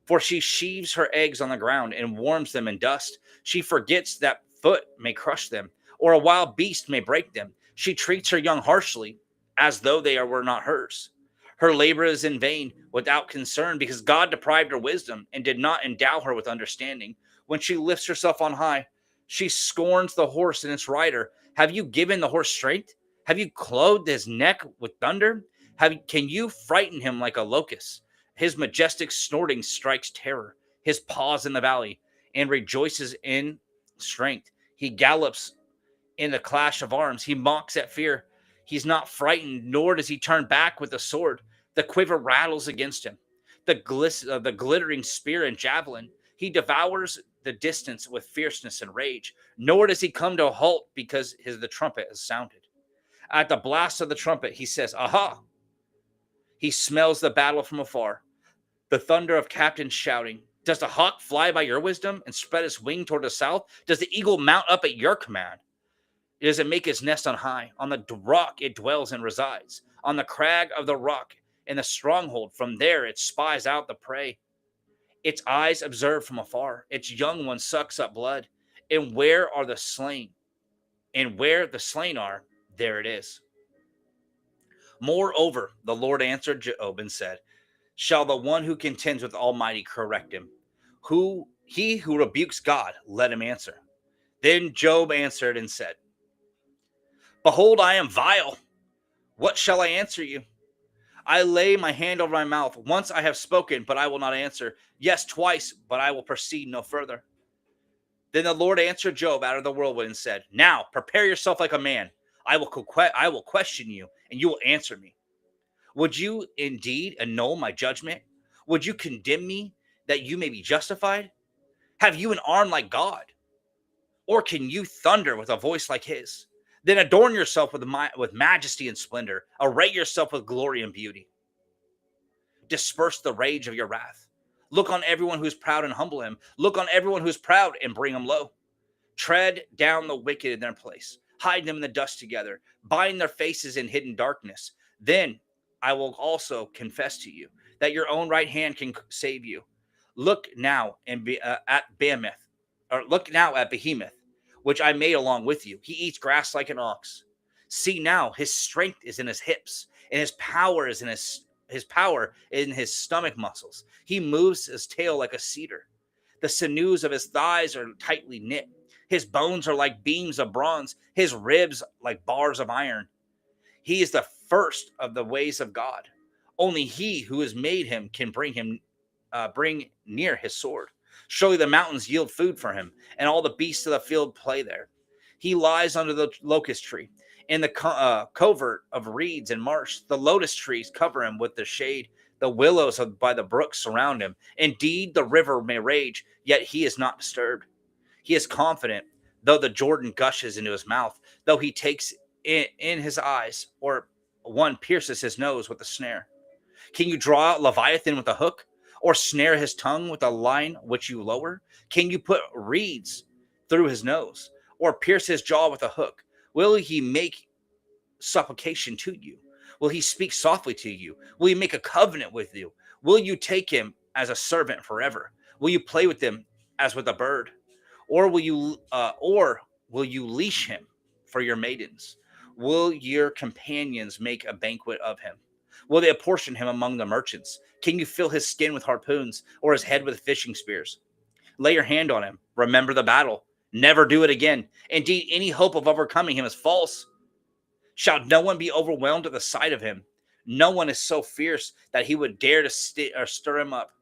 A: For she sheaves her eggs on the ground and warms them in dust. She forgets that foot may crush them, or a wild beast may break them. She treats her young harshly, as though were not hers. Her labor is in vain, without concern, because God deprived her wisdom and did not endow her with understanding. When she lifts herself on high, she scorns the horse and its rider. Have you given the horse strength? Have you clothed his neck with thunder? Can you frighten him like a locust? His majestic snorting strikes terror. His paws in the valley, and rejoices in strength. He gallops in the clash of arms. He mocks at fear. He's not frightened, nor does he turn back with the sword. The quiver rattles against him. the glittering spear and javelin. He devours the distance with fierceness and rage. Nor does he come to a halt because the trumpet has sounded. At the blast of the trumpet, he says, "Aha!" He smells the battle from afar, the thunder of captains shouting. Does the hawk fly by your wisdom and spread its wing toward the south? Does the eagle mount up at your command? Does it make its nest on high? On the rock it dwells and resides. On the crag of the rock in the stronghold, from there it spies out the prey. Its eyes observe from afar. Its young one sucks up blood. And where are the slain? And where the slain are, there it is. Moreover, the Lord answered Job and said, shall the one who contends with Almighty correct him? He who rebukes God, let him answer. Then Job answered and said, behold, I am vile. What shall I answer you? I lay my hand over my mouth. Once I have spoken, but I will not answer. Yes, twice, but I will proceed no further. Then the Lord answered Job out of the whirlwind and said, now prepare yourself like a man. I will question you, and you will answer me. Would you indeed annul my judgment? Would you condemn me that you may be justified? Have you an arm like God? Or can you thunder with a voice like his? Then adorn yourself with majesty and splendor. Array yourself with glory and beauty. Disperse the rage of your wrath. Look on everyone who's proud and humble him. Look on everyone who's proud and bring him low. Tread down the wicked in their place. Hide them in the dust together. Bind their faces in hidden darkness. Then I will also confess to you that your own right hand can save you. Look now at Behemoth, which I made along with you. He eats grass like an ox. See now, his strength is in his hips, and his power is in his stomach muscles. He moves his tail like a cedar. The sinews of his thighs are tightly knit. His bones are like beams of bronze, his ribs like bars of iron. He is the first of the ways of God. Only he who has made him can bring near his sword. Surely the mountains yield food for him, and all the beasts of the field play there. He lies under the locust tree, in the covert of reeds and marsh. The lotus trees cover him with their shade. The willows by the brook surround him. Indeed, the river may rage, yet he is not disturbed. He is confident, though the Jordan gushes into his mouth, though he takes in his eyes, or one pierces his nose with a snare. Can you draw out Leviathan with a hook, or snare his tongue with a line which you lower? Can you put reeds through his nose, or pierce his jaw with a hook? Will he make supplication to you? Will he speak softly to you? Will he make a covenant with you? Will you take him as a servant forever? Will you play with him as with a bird? Or will you leash him for your maidens? Will your companions make a banquet of him? Will they apportion him among the merchants? Can you fill his skin with harpoons, or his head with fishing spears? Lay your hand on him. Remember the battle. Never do it again. Indeed, any hope of overcoming him is false. Shall no one be overwhelmed at the sight of him? No one is so fierce that he would dare to stir him up.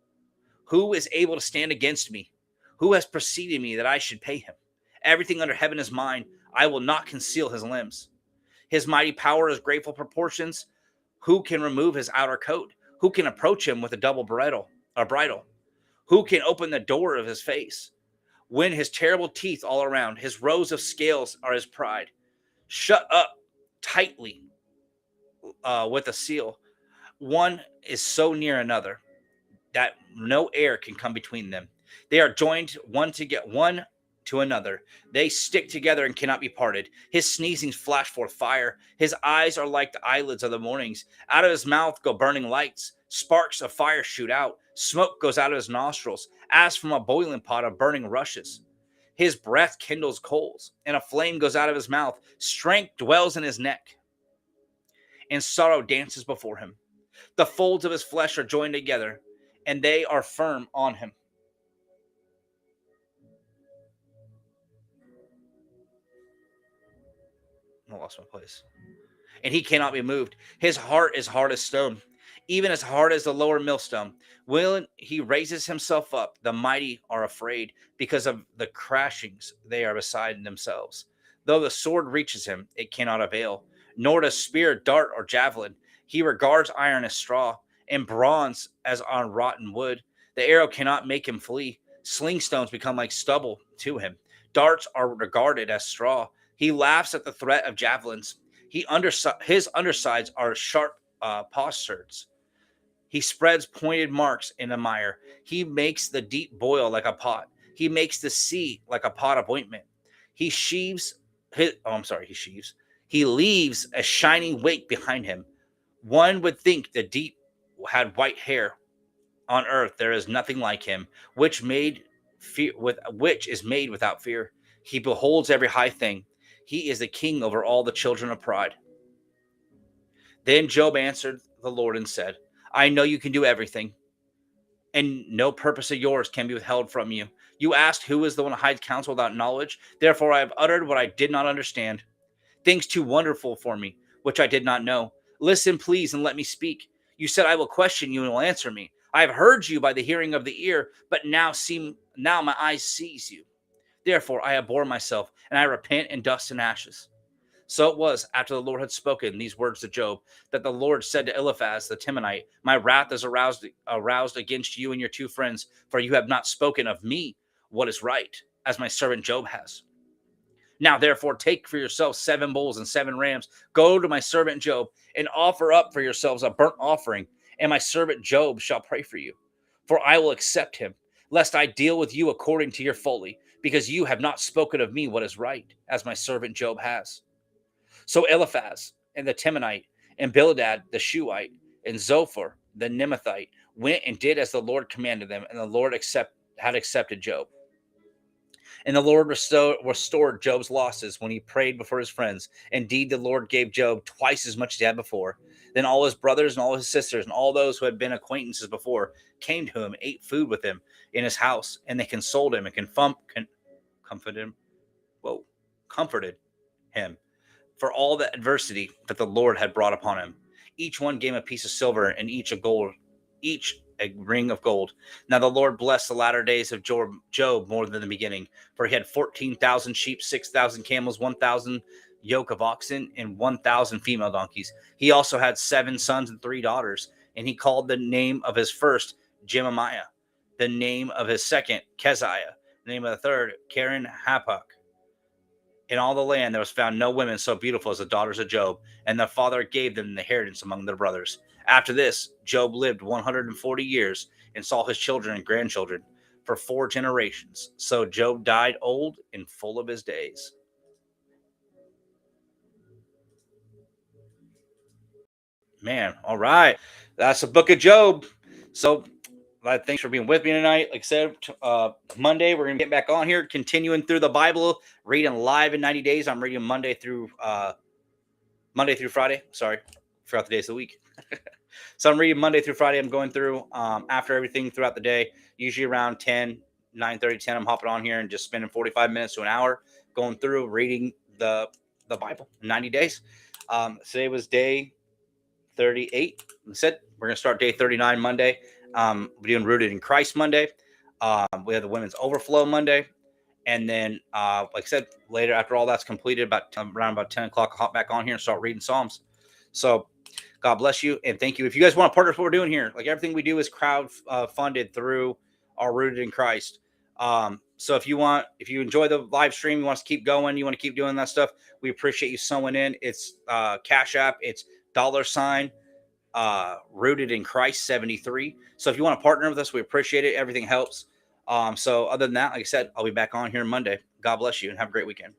A: Who is able to stand against me? Who has preceded me that I should pay him? Everything under heaven is mine. I will not conceal his limbs. His mighty power is grateful proportions. Who can remove his outer coat? Who can approach him with a double bridle? Who can open the door of his face? When his terrible teeth all around, his rows of scales are his pride. Shut up tightly with a seal. One is so near another that no air can come between them. They are joined one to another. They stick together and cannot be parted. His sneezings flash forth fire. His eyes are like the eyelids of the mornings. Out of his mouth go burning lights. Sparks of fire shoot out. Smoke goes out of his nostrils, as from a boiling pot of burning rushes. His breath kindles coals, and a flame goes out of his mouth. Strength dwells in his neck, and sorrow dances before him. The folds of his flesh are joined together, and they are firm on him. I lost my place. And he cannot be moved. His heart is hard as stone, even as hard as the lower millstone. When he raises himself up, the mighty are afraid because of the crashings they are beside themselves. Though the sword reaches him, it cannot avail, nor does spear, dart, or javelin. He regards iron as straw, and bronze as on rotten wood. The arrow cannot make him flee. Sling stones become like stubble to him. Darts are regarded as straw. He laughs at the threat of javelins. His undersides are sharp potsherds. He spreads pointed marks in the mire. He makes the deep boil like a pot. He makes the sea like a pot of ointment. He sheaves his, oh, I'm sorry, he sheaves. He leaves a shining wake behind him. One would think the deep had white hair. On earth there is nothing like him, which is made without fear. He beholds every high thing. He is the king over all the children of pride. Then Job answered the Lord and said, I know you can do everything, and no purpose of yours can be withheld from you. You asked, who is the one who hides counsel without knowledge? Therefore I have uttered what I did not understand, things too wonderful for me, which I did not know. Listen, please, and let me speak. You said, I will question you and will answer me. I have heard you by the hearing of the ear, but now my eyes sees you. Therefore I abhor myself, and I repent in dust and ashes. So it was, after the Lord had spoken these words to Job, that the Lord said to Eliphaz the Temanite, my wrath is aroused against you and your two friends, for you have not spoken of me what is right, as my servant Job has. Now, therefore, take for yourselves 7 bulls and 7 rams. Go to my servant Job and offer up for yourselves a burnt offering, and my servant Job shall pray for you. For I will accept him, lest I deal with you according to your folly, because you have not spoken of me what is right, as my servant Job has. So Eliphaz and the Temanite and Bildad the Shuhite and Zophar the Nemathite went and did as the Lord commanded them, and the Lord had accepted Job. And the Lord restored Job's losses when he prayed before his friends. Indeed, the Lord gave Job twice as much as he had before. Then all his brothers and all his sisters and all those who had been acquaintances before came to him, ate food with him in his house, and they consoled him and comforted him for all the adversity that the Lord had brought upon him. Each one gave him a piece of silver and each a ring of gold. Now the Lord blessed the latter days of Job more than the beginning, for he had 14,000 sheep, 6,000 camels, 1,000 yoke of oxen, and 1,000 female donkeys. He also had 7 sons and 3 daughters, and he called the name of his first Jemimiah, the name of his second Keziah, the name of the third Karen Hapuk. In all the land there was found no women so beautiful as the daughters of Job, and their father gave them the inheritance among their brothers. After this, Job lived 140 years and saw his children and grandchildren for 4 generations. So Job died old and full of his days. Man, all right. That's the book of Job. So thanks for being with me tonight. Like I said, Monday, we're going to get back on here, continuing through the Bible, reading live in 90 days. I'm reading Monday through Friday. Sorry, forgot the days of the week. So I'm reading Monday through Friday. I'm going through after everything throughout the day, usually around 9:30, 10. I'm hopping on here and just spending 45 minutes to an hour going through reading the Bible in 90 days. Today was day 38. Like I said, we're going to start day 39 Monday. We're doing Rooted in Christ Monday. We have the Women's Overflow Monday. And then, like I said, later after all that's completed, around about 10 o'clock, I'll hop back on here and start reading Psalms. So God bless you and thank you. If you guys want to partner with what we're doing here, like everything we do is crowd funded through our Rooted in Christ. So if you enjoy the live stream, you want us to keep going, you want to keep doing that stuff, we appreciate you sewing in. It's Cash App, it's $, Rooted in Christ 73. So if you want to partner with us, we appreciate it. Everything helps. So other than that, like I said, I'll be back on here Monday. God bless you and have a great weekend.